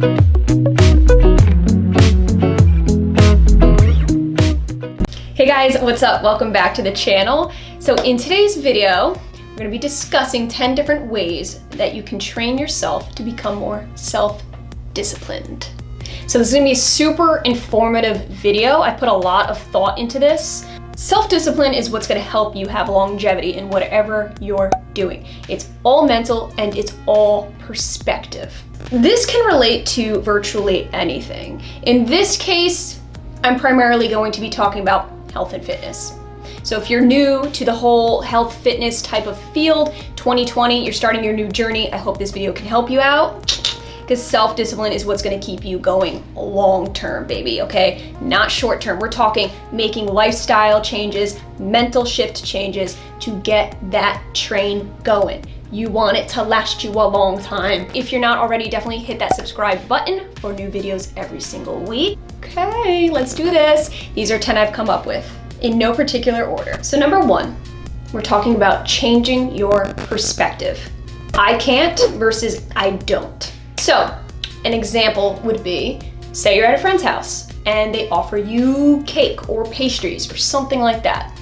Hey guys, what's up? Welcome back to the channel. So in today's video, we're going to be discussing 10 different ways that you can train yourself to become more self-disciplined. So this is going to be a super informative video. I put a lot of thought into this. Self-discipline is what's going to help you have longevity in whatever you're doing. It's all mental and it's all perspective. This can relate to virtually anything. In this case, I'm primarily going to be talking about health and fitness. So if you're new to the whole health fitness type of field, 2020, you're starting your new journey, I hope this video can help you out, because self-discipline is what's gonna keep you going long-term, baby, okay? Not short-term. We're talking making lifestyle changes, mental shift changes to get that train going. You want it to last you a long time. If you're not already, definitely hit that subscribe button for new videos every single week. Okay, let's do this. These are 10 I've come up with in no particular order. So number 1, we're talking about changing your perspective. I can't versus I don't. So an example would be, say you're at a friend's house and they offer you cake or pastries or something like that.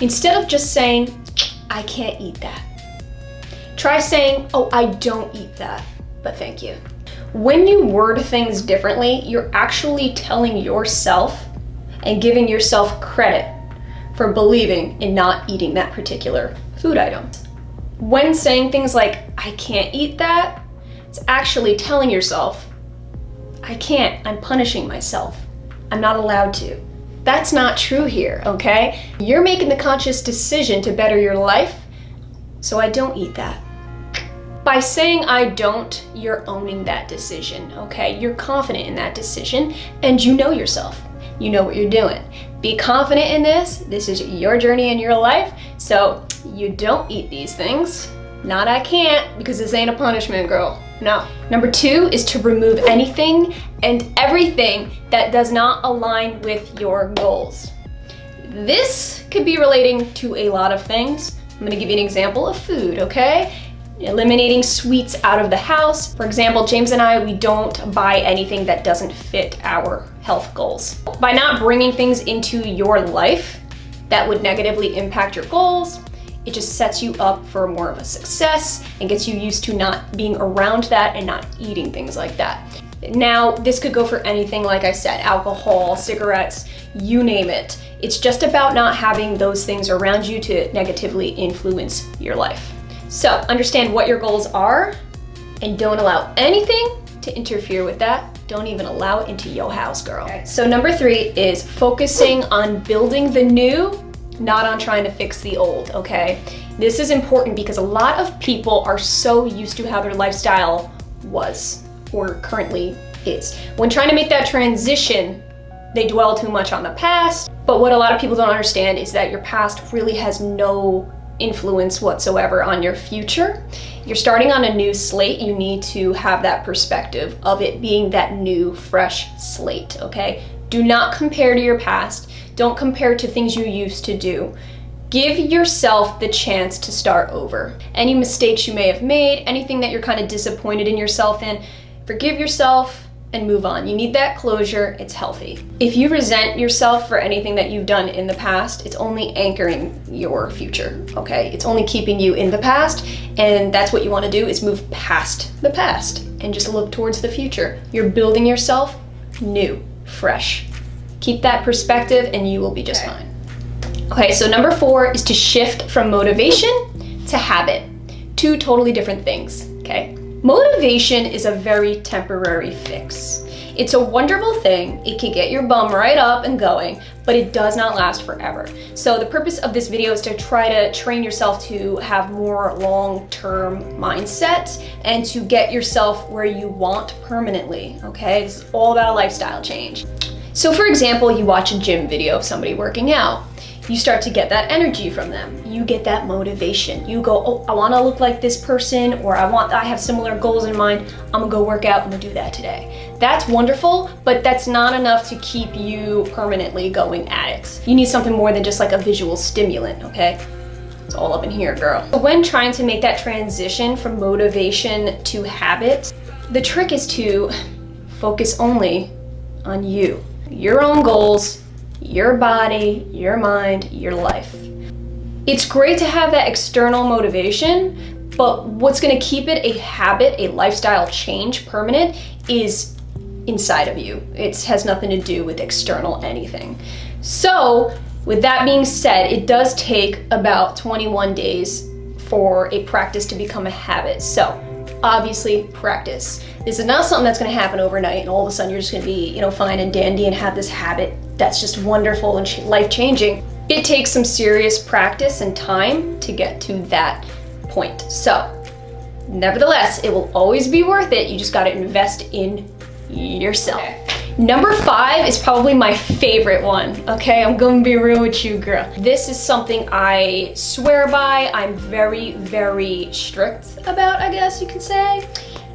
Instead of just saying, I can't eat that, try saying, oh, I don't eat that, but thank you. When you word things differently, you're actually telling yourself and giving yourself credit for believing in not eating that particular food item. When saying things like, I can't eat that, it's actually telling yourself, I can't, I'm punishing myself. I'm not allowed to. That's not true here, okay? You're making the conscious decision to better your life, so I don't eat that. By saying I don't, you're owning that decision, okay? You're confident in that decision and you know yourself. You know what you're doing. Be confident in this. This is your journey in your life. So you don't eat these things. Not I can't, because this ain't a punishment, girl. No. Number 2 is to remove anything and everything that does not align with your goals. This could be relating to a lot of things. I'm gonna give you an example of food, okay? Eliminating sweets out of the house. For example, James and I, we don't buy anything that doesn't fit our health goals. By not bringing things into your life that would negatively impact your goals, it just sets you up for more of a success and gets you used to not being around that and not eating things like that. Now, this could go for anything, like I said, alcohol, cigarettes, you name it. It's just about not having those things around you to negatively influence your life. So understand what your goals are and don't allow anything to interfere with that. Don't even allow it into your house, girl. Okay. So number 3 is focusing on building the new, not on trying to fix the old, okay? This is important because a lot of people are so used to how their lifestyle was or currently is. When trying to make that transition, they dwell too much on the past. But what a lot of people don't understand is that your past really has no influence whatsoever on your future. You're starting on a new slate. You need to have that perspective of it being that new, fresh slate, okay? Do not compare to your past. Don't compare to things you used to do. Give yourself the chance to start over. Any mistakes you may have made, anything that you're kind of disappointed in yourself in, forgive yourself and move on. You need that closure. It's healthy. If you resent yourself for anything that you've done in the past, it's only anchoring your future, okay? It's only keeping you in the past, and that's what you want to do, is move past the past and just look towards the future. You're building yourself new, fresh. Keep that perspective and you will be just fine. Okay, so number 4 is to shift from motivation to habit. 2 totally different things, okay? Motivation is a very temporary fix. It's a wonderful thing. It can get your bum right up and going, but it does not last forever. So the purpose of this video is to try to train yourself to have more long-term mindset and to get yourself where you want permanently, okay? It's all about a lifestyle change. So for example, you watch a gym video of somebody working out. You start to get that energy from them. You get that motivation. You go, oh, I wanna look like this person, or I have similar goals in mind. I'm gonna go work out, I'm gonna do that today. That's wonderful, but that's not enough to keep you permanently going at it. You need something more than just like a visual stimulant, okay? It's all up in here, girl. When trying to make that transition from motivation to habit, the trick is to Focus only on you, your own goals, your body, your mind, your life. It's great to have that external motivation, but what's going to keep it a habit, a lifestyle change, permanent, is inside of you. It has nothing to do with external anything. So with that being said, it does take about 21 days for a practice to become a habit. So obviously practice. This is not something that's going to happen overnight and all of a sudden you're just going to be, fine and dandy and have this habit that's just wonderful and life-changing. It takes some serious practice and time to get to that point. So nevertheless, it will always be worth it. You just got to invest in yourself. Okay. Number 5 is probably my favorite one. Okay, I'm gonna be real with you, girl. This is something I swear by. I'm very, very strict about, I guess you could say.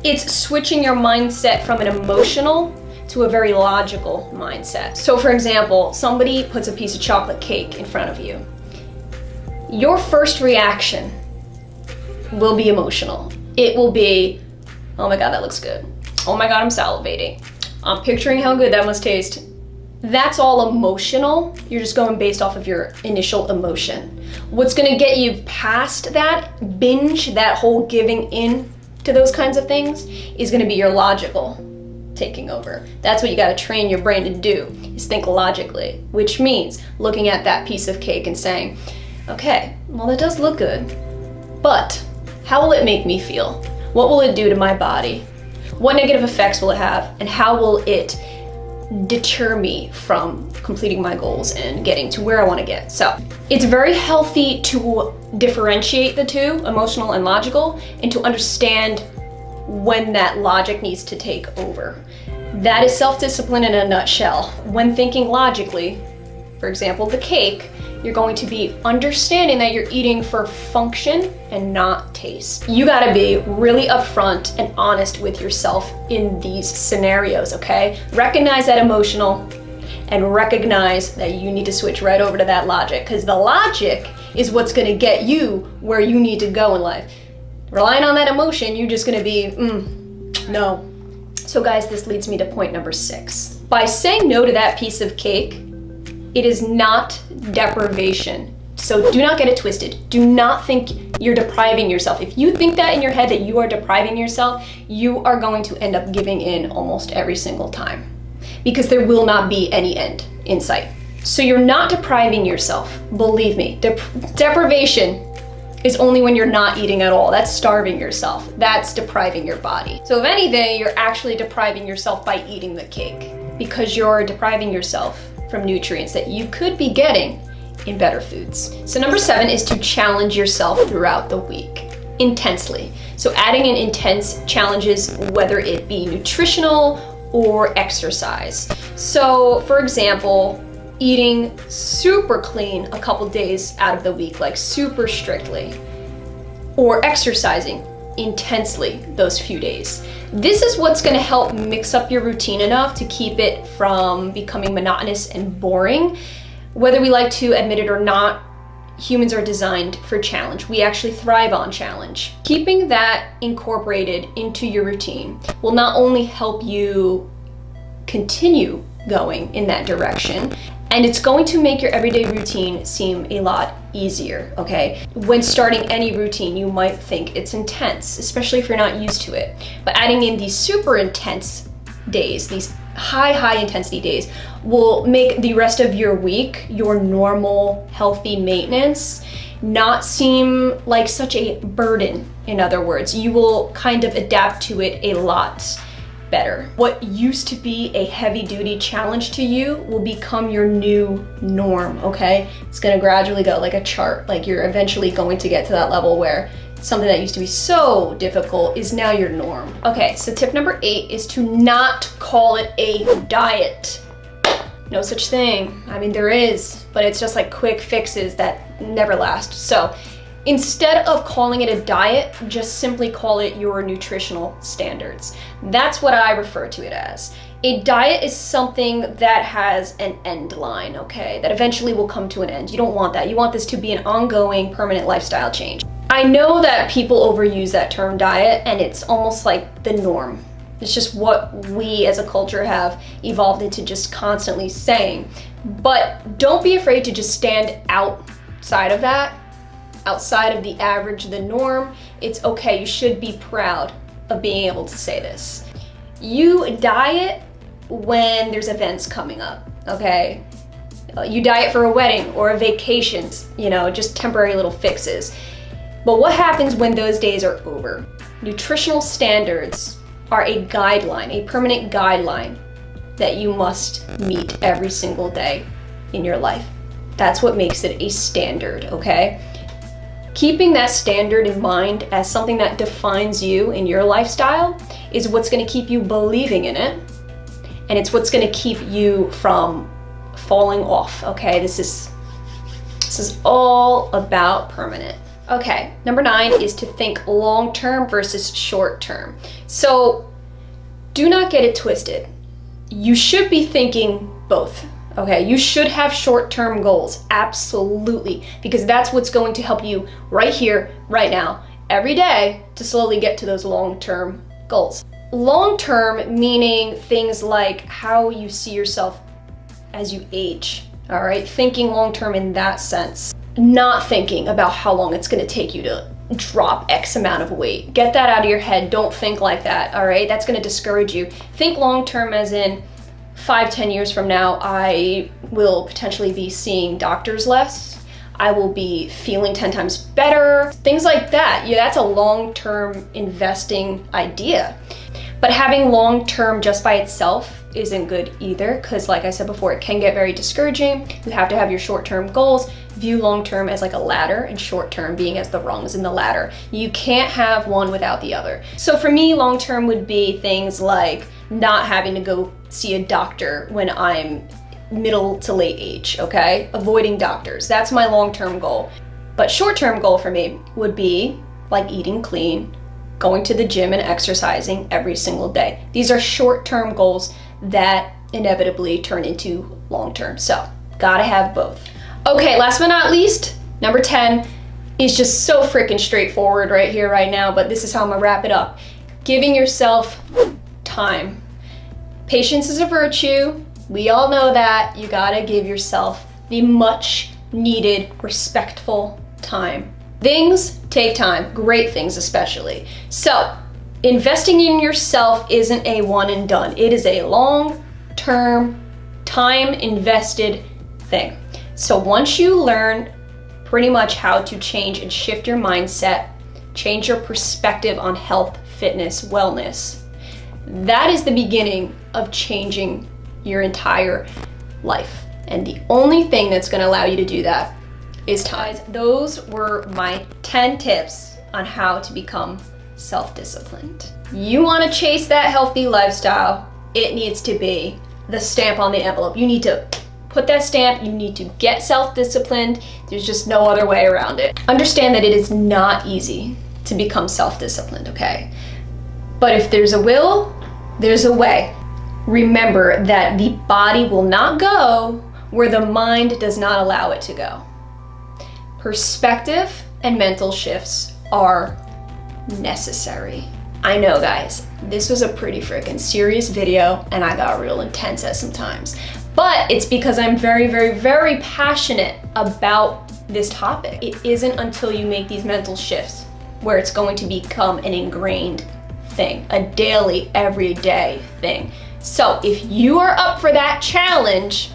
It's switching your mindset from an emotional to a very logical mindset. So for example, somebody puts a piece of chocolate cake in front of you. Your first reaction will be emotional. It will be, oh my God, that looks good. Oh my God, I'm salivating. I'm picturing how good that must taste. That's all emotional. You're just going based off of your initial emotion. What's gonna get you past that binge, that whole giving in to those kinds of things, is gonna be your logical taking over. That's what you gotta train your brain to do, is think logically, which means looking at that piece of cake and saying, okay, well that does look good, but how will it make me feel? What will it do to my body? What negative effects will it have, and how will it deter me from completing my goals and getting to where I want to get? So it's very healthy to differentiate the two, emotional and logical, and to understand when that logic needs to take over. That is self-discipline in a nutshell. When thinking logically, for example, the cake, you're going to be understanding that you're eating for function and not taste. You gotta be really upfront and honest with yourself in these scenarios, okay? Recognize that emotional and recognize that you need to switch right over to that logic, because the logic is what's gonna get you where you need to go in life. Relying on that emotion, you're just gonna be, no. So guys, this leads me to point number 6. By saying no to that piece of cake, it is not deprivation. So do not get it twisted. Do not think you're depriving yourself. If you think that in your head that you are depriving yourself, you are going to end up giving in almost every single time, because there will not be any end in sight. So you're not depriving yourself. Believe me, deprivation is only when you're not eating at all. That's starving yourself. That's depriving your body. So if anything, you're actually depriving yourself by eating the cake, because you're depriving yourself from nutrients that you could be getting in better foods. So number 7 is to challenge yourself throughout the week, intensely. So adding in intense challenges, whether it be nutritional or exercise. So for example, eating super clean a couple days out of the week, like super strictly, or exercising intensely those few days. This is what's going to help mix up your routine enough to keep it from becoming monotonous and boring. Whether we like to admit it or not, humans are designed for challenge. We actually thrive on challenge. Keeping that incorporated into your routine will not only help you continue going in that direction, and it's going to make your everyday routine seem a lot easier, okay? When starting any routine, you might think it's intense, especially if you're not used to it. But adding in these super intense days, these high intensity days, will make the rest of your week, your normal, healthy maintenance, not seem like such a burden. In other words, you will kind of adapt to it a lot better. What used to be a heavy-duty challenge to you will become your new norm, okay? It's gonna gradually go like a chart, like you're eventually going to get to that level where something that used to be so difficult is now your norm. Okay, so tip number 8 is to not call it a diet. No such thing. I mean, there is, but it's just like quick fixes that never last. So instead of calling it a diet, just simply call it your nutritional standards. That's what I refer to it as. A diet is something that has an end line, okay? That eventually will come to an end. You don't want that. You want this to be an ongoing, permanent lifestyle change. I know that people overuse that term diet, and it's almost like the norm. It's just what we as a culture have evolved into just constantly saying. But don't be afraid to just stand outside of that, outside of the average, the norm. It's okay, you should be proud of being able to say this. You diet when there's events coming up, okay? You diet for a wedding or a vacation, just temporary little fixes. But what happens when those days are over? Nutritional standards are a guideline, a permanent guideline that you must meet every single day in your life. That's what makes it a standard, okay? Keeping that standard in mind as something that defines you in your lifestyle is what's gonna keep you believing in it, and it's what's gonna keep you from falling off, okay? This is all about permanent. Okay, number 9 is to think long-term versus short-term. So do not get it twisted. You should be thinking both, okay? You should have short-term goals, absolutely, because that's what's going to help you right here, right now, every day to slowly get to those long-term goals. Long-term meaning things like how you see yourself as you age, all right? Thinking long-term in that sense. Not thinking about how long it's gonna take you to drop X amount of weight. Get that out of your head. Don't think like that, all right? That's gonna discourage you. Think long-term as in 5-10 years from now, I will potentially be seeing doctors less. I will be feeling 10 times better. Things like that. Yeah, that's a long-term investing idea. But having long-term just by itself isn't good either, because like I said before, it can get very discouraging. You have to have your short-term goals. View long-term as like a ladder and short-term being as the rungs in the ladder. You can't have one without the other. So for me, long-term would be things like not having to go see a doctor when I'm middle to late age, okay? Avoiding doctors, that's my long-term goal. But short-term goal for me would be like eating clean, going to the gym and exercising every single day. These are short-term goals that inevitably turn into long-term. So gotta have both. Okay, last but not least, number 10 is just so freaking straightforward right here, right now, but this is how I'm gonna wrap it up. Giving yourself time. Patience is a virtue. We all know that. You gotta give yourself the much needed, respectful time. Things take time, great things especially. So, investing in yourself isn't a one and done. It is a long-term, time invested thing. So once you learn pretty much how to change and shift your mindset, change your perspective on health, fitness, wellness, that is the beginning of changing your entire life. And the only thing that's gonna allow you to do that is time. Those were my 10 tips on how to become self-disciplined. You wanna chase that healthy lifestyle, it needs to be the stamp on the envelope. You need to put that stamp, you need to get self-disciplined. There's just no other way around it. Understand that it is not easy to become self-disciplined, okay? But if there's a will, there's a way. Remember that the body will not go where the mind does not allow it to go. Perspective and mental shifts are necessary. I know, guys, this was a pretty freaking serious video and I got real intense at some times, but it's because I'm very, very, very passionate about this topic. It isn't until you make these mental shifts where it's going to become an ingrained thing, a daily, everyday thing. So if you are up for that challenge,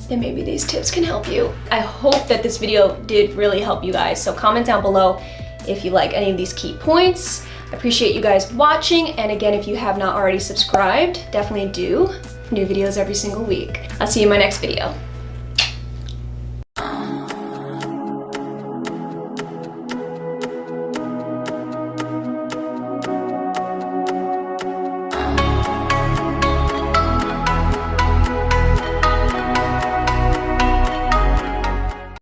then maybe these tips can help you. I hope that this video did really help you guys. So comment down below if you like any of these key points. I appreciate you guys watching. And again, if you have not already subscribed, definitely do. New videos every single week. I'll see you in my next video.